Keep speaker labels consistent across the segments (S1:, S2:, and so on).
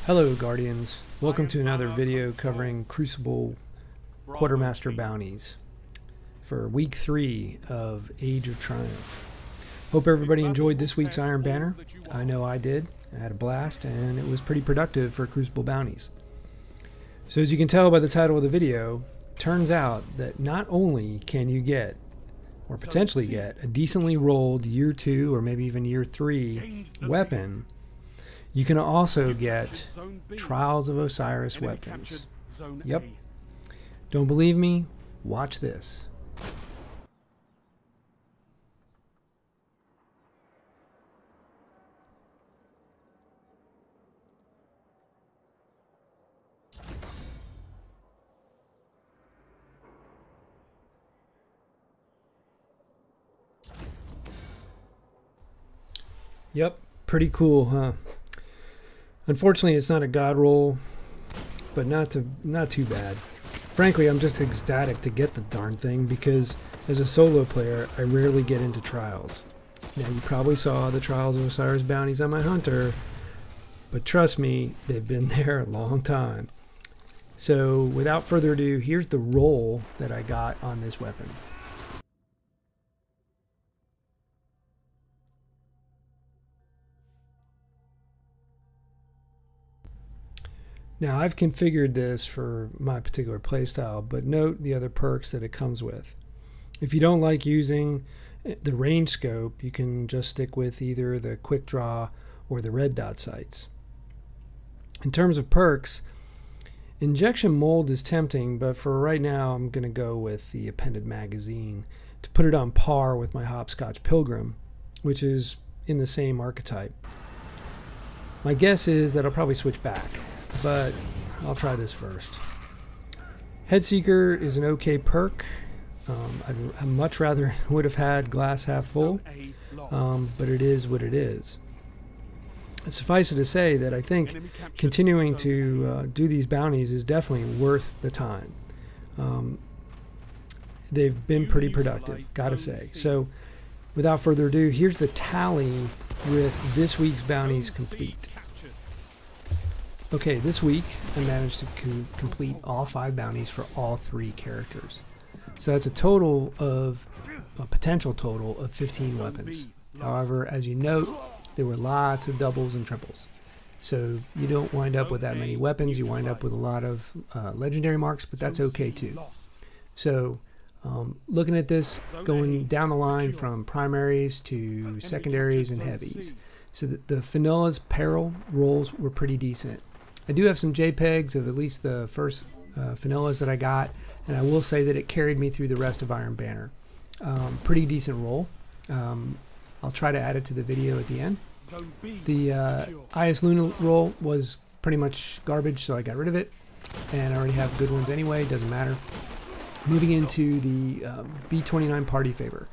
S1: Hello Guardians, welcome to another video covering Crucible Quartermaster bounties for week 3 of Age of Triumph. Hope everybody enjoyed this week's Iron Banner. I know I did. I had a blast and it was pretty productive for Crucible bounties. So as you can tell by the title of the video, it turns out that not only can you get, or potentially get, a decently rolled year 2 or maybe even year 3 weapon, you can also get Trials of Osiris weapons. Yep. Don't believe me? Watch this. Yep, pretty cool, huh? Unfortunately, it's not a god roll, but not too bad. Frankly, I'm just ecstatic to get the darn thing because as a solo player, I rarely get into trials. Now, you probably saw the Trials of Osiris bounties on my hunter, but trust me, they've been there a long time. So, without further ado, here's the roll that I got on this weapon. Now I've configured this for my particular playstyle, but note the other perks that it comes with. If you don't like using the range scope, you can just stick with either the quick draw or the red dot sights. In terms of perks, injection mold is tempting, but for right now I'm going to go with the appended magazine to put it on par with my Hopscotch Pilgrim, which is in the same archetype. My guess is that I'll probably switch back, but I'll try this first. Headseeker is an okay perk. I'd much rather would have had glass half full, but it is what it is. Suffice it to say that I think continuing to do these bounties is definitely worth the time. They've been pretty productive, gotta say. So without further ado, here's the tally with this week's bounties complete. Okay, this week I managed to complete all 5 bounties for all 3 characters. So that's a total of, a potential total of 15 weapons. However, as you note, there were lots of doubles and triples. So you don't wind up with that many weapons, you wind up with a lot of legendary marks, but that's okay too. So looking at this, going down the line from primaries to secondaries and heavies. So the Fanilla's Peril rolls were pretty decent. I do have some JPEGs of at least the first Fanillas that I got, and I will say that it carried me through the rest of Iron Banner. Pretty decent roll. I'll try to add it to the video at the end. The IS Luna roll was pretty much garbage, so I got rid of it, and I already have good ones anyway, doesn't matter. Moving into the B29 Party Favor.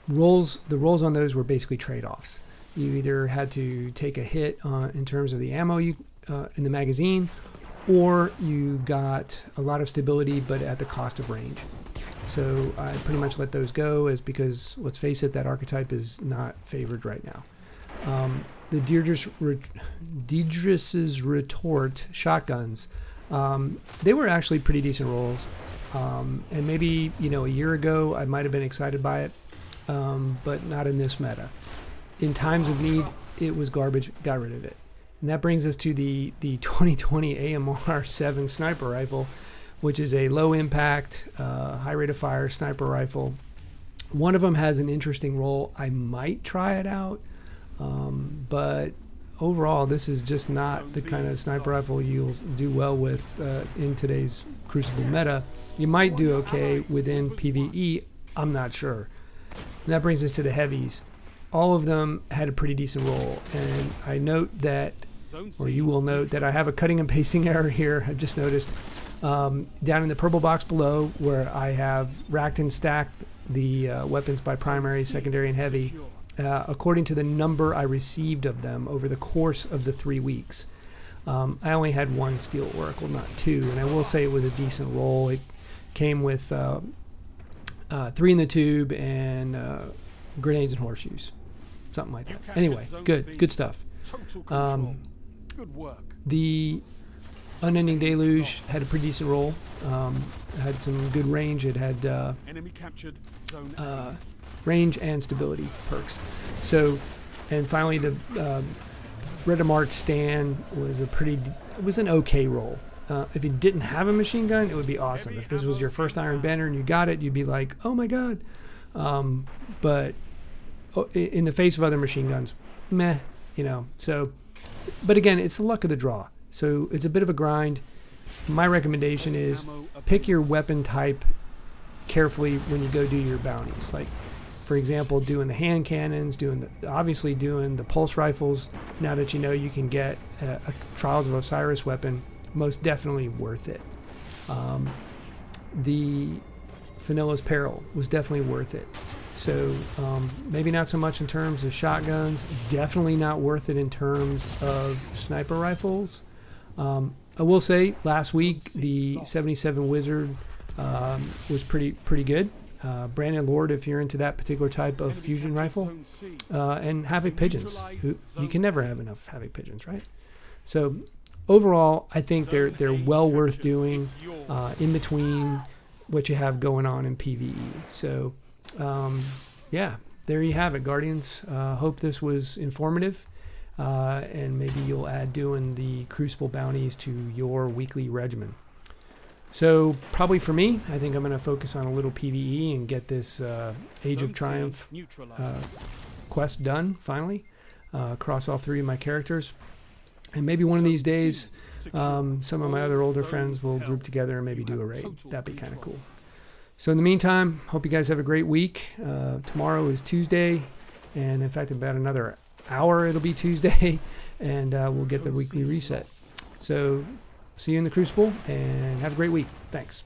S1: The rolls on those were basically trade-offs. You either had to take a hit in terms of the ammo in the magazine, or you got a lot of stability but at the cost of range. So I pretty much let those go, as because let's face it, that archetype is not favored right now. The Deidris' Retort shotguns, they were actually pretty decent rolls, and maybe a year ago I might have been excited by it, but not in this meta. In times of need, it was garbage, got rid of it. And that brings us to the 2020 AMR 7 sniper rifle, which is a low impact, high rate of fire sniper rifle. One of them has an interesting roll. I might try it out, but overall this is just not the kind of sniper rifle you'll do well with in today's Crucible meta. You might do okay within PvE, I'm not sure. And that brings us to the heavies. All of them had a pretty decent roll, and I note that, or you will note that I have a cutting and pasting error here. I've just noticed down in the purple box below, where I have racked and stacked the weapons by primary, secondary, and heavy, according to the number I received of them over the course of the 3 weeks. I only had 1 steel oracle, not 2, and I will say it was a decent roll. It came with 3 in the tube and grenades and horseshoes. Something like that. Anyway, good stuff.
S2: Good work.
S1: The Unending Deluge had a pretty decent roll. Had some good range. It had
S2: Enemy captured zone A.
S1: range and stability perks. So, and finally the Redemart Stan was an okay roll. If you didn't have a machine gun, it would be awesome. If this was your first Iron Banner and you got it, you'd be like, oh my god. But in the face of other machine guns, meh, you know. So, but again, it's the luck of the draw. So it's a bit of a grind. My recommendation is pick your weapon type carefully when you go do your bounties. Like, for example, doing the hand cannons, obviously doing the pulse rifles. Now that you know you can get a Trials of Osiris weapon, most definitely worth it. The Fanilla's Peril was definitely worth it. So maybe not so much in terms of shotguns, definitely not worth it in terms of sniper rifles. I will say last week the 77 Wizard was pretty good. Brandon Lord, if you're into that particular type of fusion rifle, and Havoc Pigeons. You can never have enough Havoc Pigeons, right? So overall, I think they're well worth doing in between what you have going on in PvE. So yeah, there you have it, Guardians. Hope this was informative, and maybe you'll add doing the Crucible bounties to your weekly regimen. So probably for me, I think I'm going to focus on a little PvE and get this Age of Triumph quest done finally, across all 3 of my characters. And maybe one of these days, some of my other older friends will group together and maybe do a raid. That'd be kind of cool. So in the meantime, hope you guys have a great week. Tomorrow is Tuesday, and in fact, about another hour it'll be Tuesday, and we'll get the weekly reset. So see you in the Crucible, and have a great week. Thanks.